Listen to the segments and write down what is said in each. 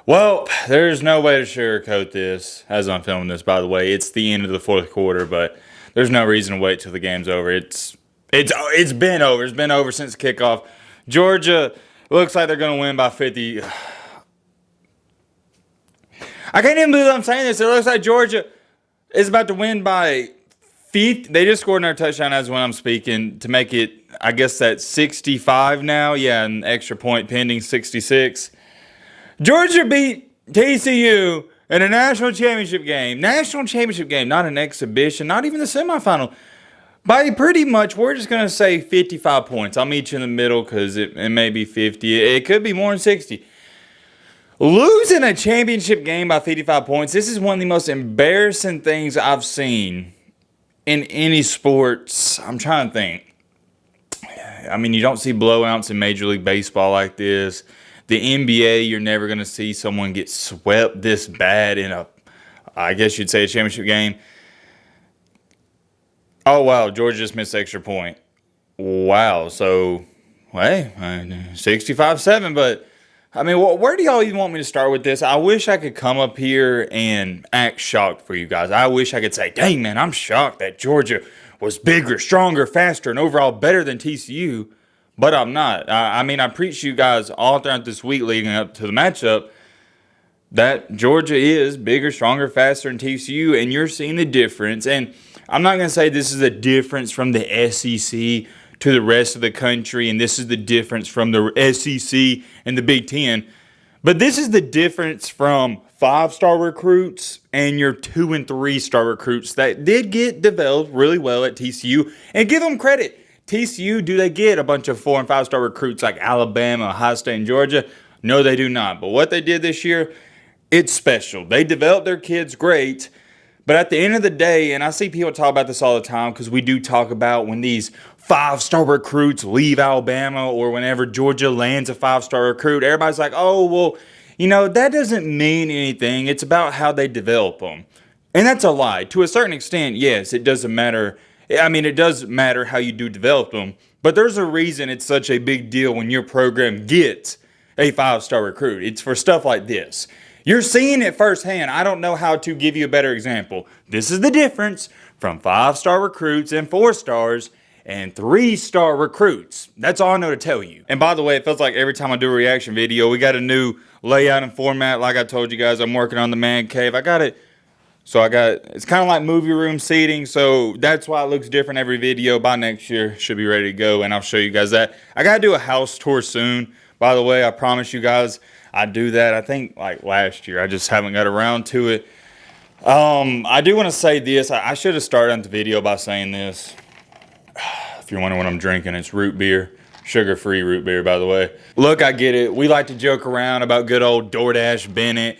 Well, there's no way to sugarcoat this as I'm filming this, by the way. It's the end of the fourth quarter, but there's no reason to wait till the game's over. It's been over. It's been over since kickoff. Georgia looks like they're going to win by 50. I can't even believe I'm saying this. It looks like Georgia is about to win by 50. They just scored another touchdown as when I'm speaking to make it, I guess that's 65 now. Yeah, an extra point pending, 66. Georgia beat TCU in a national championship game. National championship game, not an exhibition, not even the semifinal. By pretty much, we're just going to say 55 points. I'll meet you in the middle because it may be 50. It could be more than 60. Losing a championship game by 55 points, this is one of the most embarrassing things I've seen in any sports. I'm trying to think. I mean, you don't see blowouts in Major League Baseball like this. The NBA, you're never going to see someone get swept this bad in a, I guess you'd say, a championship game. Oh, wow, Georgia just missed the extra point. Wow, so, hey, 65-7, but, I mean, where do y'all even want me to start with this? I wish I could come up here and act shocked for you guys. I wish I could say, dang, man, I'm shocked that Georgia was bigger, stronger, faster, and overall better than TCU. But I'm not. I mean, I preached to you guys all throughout this week leading up to the matchup that Georgia is bigger, stronger, faster than TCU, and you're seeing the difference. And I'm not going to say this is a difference from the SEC to the rest of the country, and this is the difference from the SEC and the Big Ten. But this is the difference from 5-star recruits and your 2- and 3-star recruits that did get developed really well at TCU. And give them credit. TCU, do they get a bunch of 4- and 5-star recruits like Alabama, Ohio State, and Georgia? No, they do not. But what they did this year, it's special. They developed their kids great. But at the end of the day, and I see people talk about this all the time because we do talk about when these 5-star recruits leave Alabama or whenever Georgia lands a 5-star recruit, everybody's like, oh, well, you know, that doesn't mean anything. It's about how they develop them. And that's a lie. To a certain extent, yes, it doesn't matter. I mean, it does matter how you do develop them, but there's a reason it's such a big deal when your program gets a 5-star recruit. It's for stuff like this. You're seeing it firsthand. I don't know how to give you a better example. This is the difference from 5-star recruits and 4 stars and 3-star recruits. That's all I know to tell you. And by the way, it feels like every time I do a reaction video, we got a new layout and format. Like I told you guys, I'm working on the man cave. It's kind of like movie room seating, so that's why it looks different every video. By next year, should be ready to go, and I'll show you guys that. I got to do a house tour soon, by the way. I promise you guys I do that, I think, like last year. I just haven't got around to it. I do want to say this. I should have started on the video by saying this. If you're wondering what I'm drinking, it's root beer. Sugar-free root beer, by the way. Look, I get it. We like to joke around about good old DoorDash Bennett.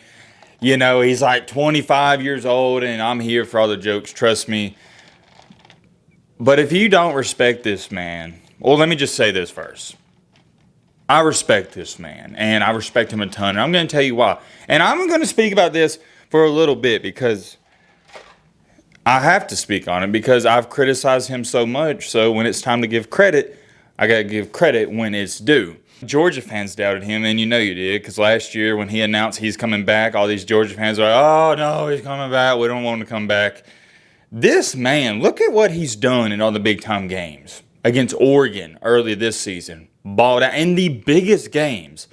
You know, he's like 25 years old, and I'm here for all the jokes, trust me. But if you don't respect this man, well, let me just say this first. I respect this man, and I respect him a ton, and I'm going to tell you why. And I'm going to speak about this for a little bit because I have to speak on it because I've criticized him so much, so when it's time to give credit, I got to give credit when it's due. Georgia fans doubted him, and you know you did, because last year when he announced he's coming back, all these Georgia fans were like, oh, no, he's coming back. We don't want him to come back. This man, look at what he's done in all the big-time games. Against Oregon early this season, balled out. In the biggest games,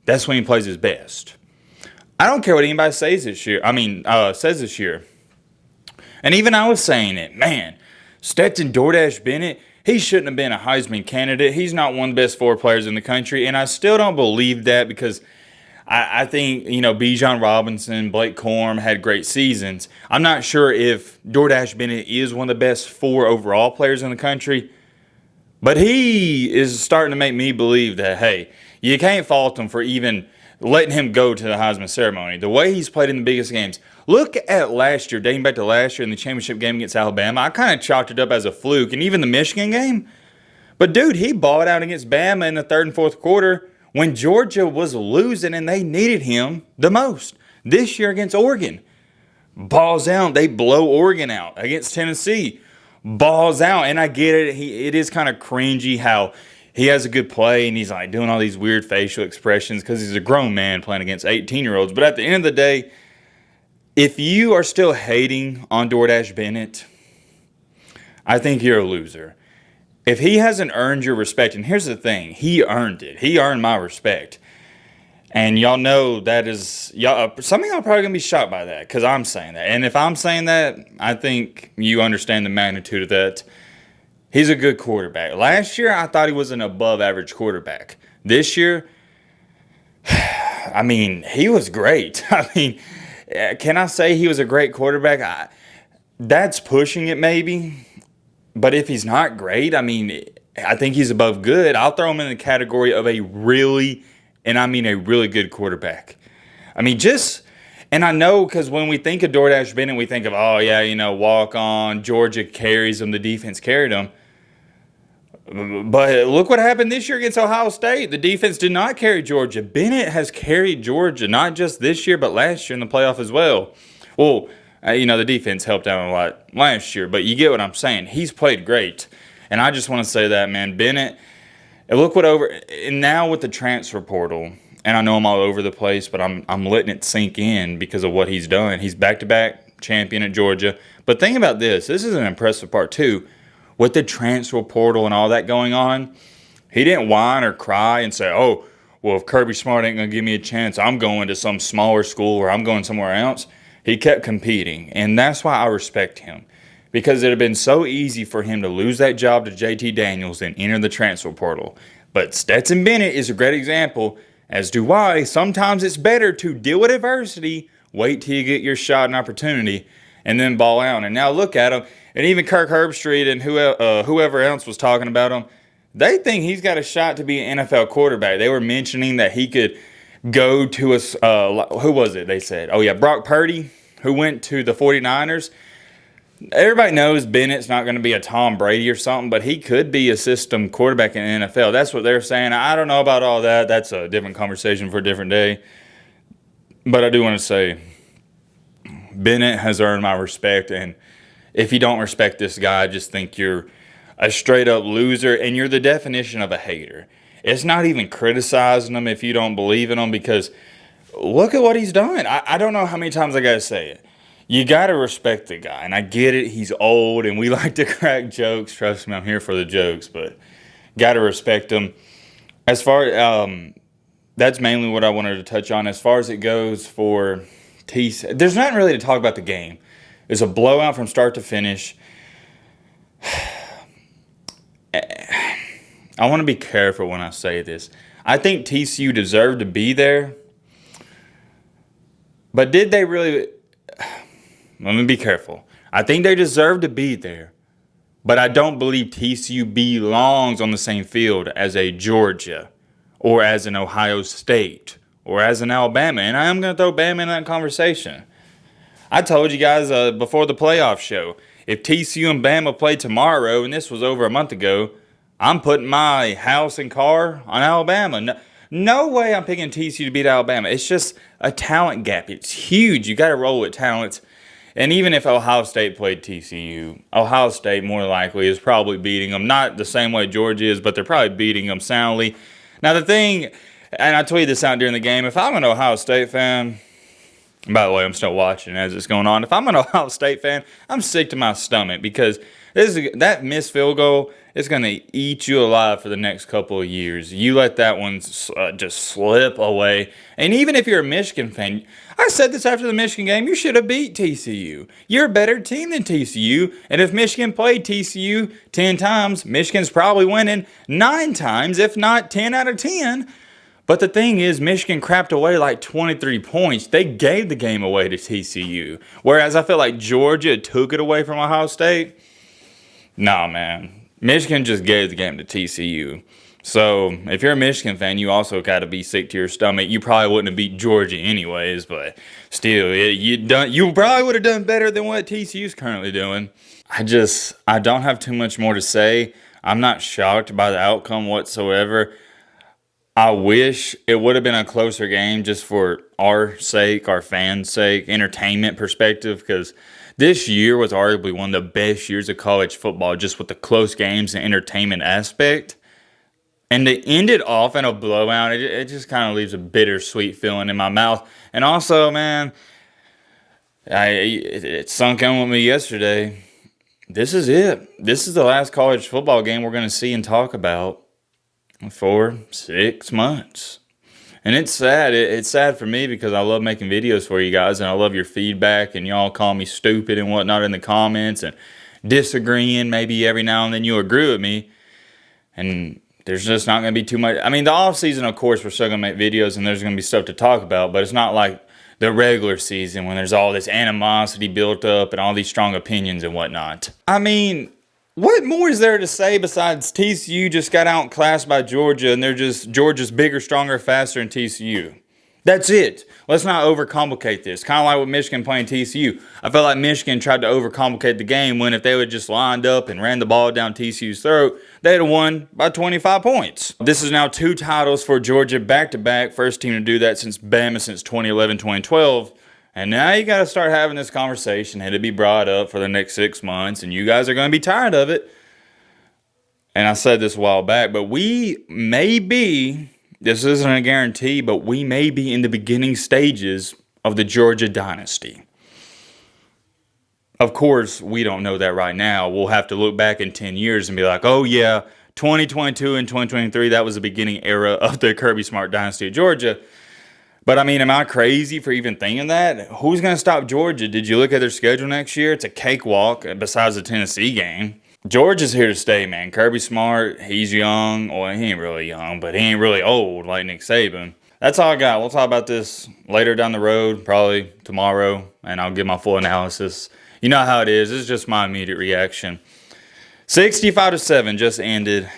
that's when he plays his best. I don't care what anybody says this year. And even I was saying it, man, Stetson DoorDash Bennett, he shouldn't have been a Heisman candidate. He's not one of the best 4 players in the country, and I still don't believe that because I think, you know, Bijan Robinson, Blake Corum had great seasons. I'm not sure if DoorDash Bennett is one of the best 4 overall players in the country, but he is starting to make me believe that, hey, you can't fault him for even letting him go to the Heisman ceremony. The way he's played in the biggest games. Look at last year, dating back to last year in the championship game against Alabama. I kind of chalked it up as a fluke, and even the Michigan game. But, dude, he balled out against Bama in the 3rd and 4th quarter when Georgia was losing and they needed him the most. This year against Oregon, balls out. They blow Oregon out against Tennessee. balls out. And I get it. It is kind of cringy how he has a good play and he's like doing all these weird facial expressions because he's a grown man playing against 18-year-olds. But at the end of the day, if you are still hating on DoorDash Bennett, I think you're a loser. If he hasn't earned your respect, and here's the thing, he earned it. He earned my respect. And y'all know that is, some of y'all are probably going to be shocked by that because I'm saying that. And if I'm saying that, I think you understand the magnitude of that. He's a good quarterback. Last year, I thought he was an above average quarterback. This year, I mean, he was great. I mean, can I say he was a great quarterback? That's pushing it maybe. But if he's not great, I mean, I think he's above good. I'll throw him in the category of a really, and I mean a really good quarterback. I mean, and I know because when we think of DoorDash Bennett, we think of, oh, yeah, walk on, Georgia carries him, the defense carried him. But look what happened this year against Ohio State. The defense did not carry Georgia. Bennett has carried Georgia, not just this year, but last year in the playoff as well. Well, the defense helped out a lot last year, but you get what I'm saying. He's played great. And I just want to say that, man, Bennett, and look and now with the transfer portal, and I know I'm all over the place, but I'm letting it sink in because of what he's done. He's back-to-back champion at Georgia. But think about this. This is an impressive part, too. With the transfer portal and all that going on, he didn't whine or cry and say, oh, well, if Kirby Smart ain't going to give me a chance, I'm going to some smaller school or I'm going somewhere else. He kept competing, and that's why I respect him. Because it had been so easy for him to lose that job to JT Daniels and enter the transfer portal. But Stetson Bennett is a great example as to why sometimes it's better to deal with adversity, wait till you get your shot and opportunity, and then ball out. And now look at him. And even Kirk Herbstreit and whoever else was talking about him, they think he's got a shot to be an NFL quarterback. They were mentioning that he could go to who was it they said? Oh, yeah, Brock Purdy, who went to the 49ers. Everybody knows Bennett's not going to be a Tom Brady or something, but he could be a system quarterback in the NFL. That's what they're saying. I don't know about all that. That's a different conversation for a different day. But I do want to say Bennett has earned my respect, and if you don't respect this guy, I just think you're a straight-up loser, and you're the definition of a hater. It's not even criticizing him if you don't believe in him, because look at what he's done. I don't know how many times I got to say it. You got to respect the guy, and I get it. He's old, and we like to crack jokes. Trust me, I'm here for the jokes, but got to respect him. As far that's mainly what I wanted to touch on. As far as it goes for TCU, there's nothing really to talk about the game. It's a blowout from start to finish. I want to be careful when I say this. I think TCU deserved to be there. But did they really? Let me be careful. I think they deserve to be there. But I don't believe TCU belongs on the same field as a Georgia or as an Ohio State or as an Alabama. And I am going to throw Bama in that conversation. I told you guys before the playoff show, if TCU and Bama play tomorrow, and this was over a month ago, I'm putting my house and car on Alabama. No way I'm picking TCU to beat Alabama. It's just a talent gap. It's huge. You got to roll with talents. And even if Ohio State played TCU, Ohio State more likely is probably beating them. Not the same way Georgia is, but they're probably beating them soundly. Now the thing, and I tweeted this out during the game, if I'm an Ohio State fan, by the way, I'm still watching as it's going on. If I'm an Ohio State fan, I'm sick to my stomach because that missed field goal is going to eat you alive for the next couple of years. You let that one just slip away. And even if you're a Michigan fan, I said this after the Michigan game, you should have beat TCU. You're a better team than TCU. And if Michigan played TCU 10 times, Michigan's probably winning 9 times, if not 10 out of 10. But the thing is, Michigan crapped away like 23 points. They gave the game away to TCU. Whereas I feel like Georgia took it away from Ohio State. Nah, man. Michigan just gave the game to TCU. So if you're a Michigan fan, you also got to be sick to your stomach. You probably wouldn't have beat Georgia anyways, but still, you probably would have done better than what TCU's currently doing. I don't have too much more to say. I'm not shocked by the outcome whatsoever. I wish it would have been a closer game just for our sake, our fans' sake, entertainment perspective, because This year was arguably one of the best years of college football, just with the close games and entertainment aspect. And to end it off in a blowout, it just kind of leaves a bittersweet feeling in my mouth. And also, man, it sunk in with me yesterday. This is it. This is the last college football game we're going to see and talk about for 6 months. And it's sad. It's sad for me because I love making videos for you guys and I love your feedback and y'all call me stupid and whatnot in the comments and disagreeing. Maybe every now and then you agree with me. And there's just not going to be too much. I mean, the off season, of course, we're still going to make videos and there's going to be stuff to talk about, but it's not like the regular season when there's all this animosity built up and all these strong opinions and whatnot. I mean, what more is there to say besides TCU just got outclassed by Georgia and they're just Georgia's bigger, stronger, faster than TCU? That's it. Let's not overcomplicate this. Kind of like with Michigan playing TCU. I felt like Michigan tried to overcomplicate the game when if they would just lined up and ran the ball down TCU's throat, they'd have won by 25 points. This is now 2 titles for Georgia back-to-back. First team to do that since Bama since 2011, 2012. And now you got to start having this conversation. It'll be brought up for the next 6 months, and you guys are going to be tired of it. And I said this a while back, but we may be, this isn't a guarantee, but we may be in the beginning stages of the Georgia dynasty. Of course, we don't know that right now. We'll have to look back in 10 years and be like, oh yeah, 2022 and 2023, that was the beginning era of the Kirby Smart dynasty of Georgia. But I mean, am I crazy for even thinking that? Who's going to stop Georgia? Did you look at their schedule next year? It's a cakewalk besides the Tennessee game. Georgia's here to stay, man. Kirby Smart, he's young. Well, he ain't really young, but he ain't really old like Nick Saban. That's all I got. We'll talk about this later down the road, probably tomorrow, and I'll give my full analysis. You know how it is. It's just my immediate reaction. 65-7 just ended.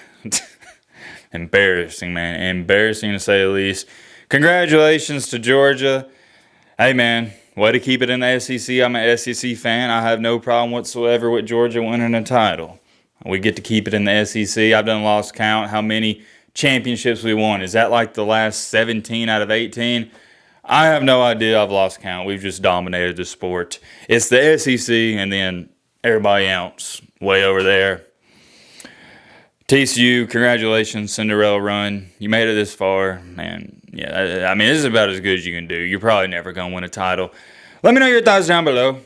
Embarrassing, man. Embarrassing to say the least. Congratulations to Georgia. Hey, man, way to keep it in the SEC. I'm an SEC fan. I have no problem whatsoever with Georgia winning a title. We get to keep it in the SEC. I've done lost count how many championships we won. Is that like the last 17 out of 18? I have no idea. I've lost count. We've just dominated the sport. It's the SEC and then everybody else way over there. TCU, congratulations, Cinderella run. You made it this far, man. Yeah, I mean, this is about as good as you can do. You're probably never going to win a title. Let me know your thoughts down below.